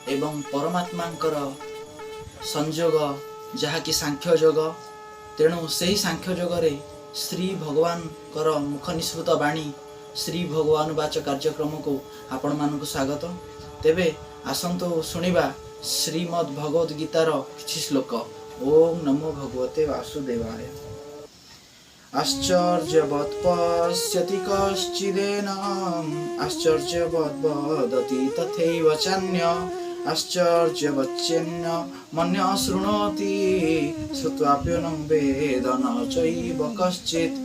एवं परमात्मांकर संयोग जहाँकि सांख्य योग। तेणु से सांख्य योगरे श्री भगवान कर मुख निसृत वाणी श्री भगवान वाच कार्यक्रम को आपण मानक स्वागत। तेबे आसंतु शुणिबा श्रीमद् भगवद गीतार किछि श्लोक। ओम नमो भगवते वासुदेवाय। आश्चर्यवत् पश्यति कश्चिदेनम् आश्चर्यवत् वदति तथैव चान्य आश्चर्यवच्चेन्न मन्य शृणोति श्रुत्वाप्यनं वेद न चैव कश्चित्।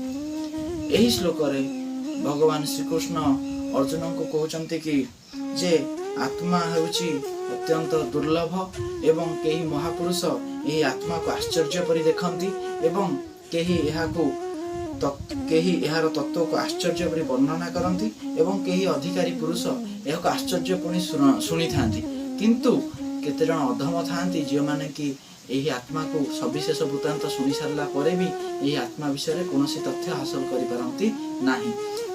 एही श्लोक रे भगवान श्री कृष्ण अर्जुन को कहउचंती कि जे आत्मा हेउची अत्यंत दुर्लभ एवं केही महापुरुष एही आत्मा को आश्चर्य परि देखंती एवं केही एहाकू केही एहार तत्व को आश्चर्य परि वर्णना करंती एवं केही अधिकारी पुरुष एहाको आश्चर्य पुनि शुणी थांती। किंतु केते जण अधम थांती जे माने कि एही आत्मा को सविशेष वृत्तांत शुणी सारला परे भी एही आत्मा विषय रे कोनोसी तथ्य हासिल करि पारंती नाही।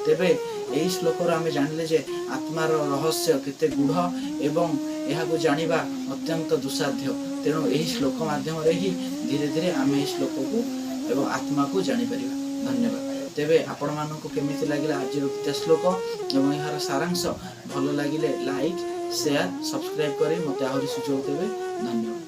तेबे एही श्लोक रे आमे जानिले जे आत्मार रहस्य केते गूढ़ एवं एहाको जानिबा अत्यंत दुसाध्य। तेणु एही श्लोक माध्यम रे ही धीरे धीरे आमे एही श्लोक को एवं आत्मा को जानि परिबा। धन्यवाद। तेबे आपण मानक केमिति लागिला आज गीता श्लोक एवं यार सारांश भल लागिले लाइक शेयर सब्सक्राइब करे मते आहुरी सुझाव देबे। धन्यवाद।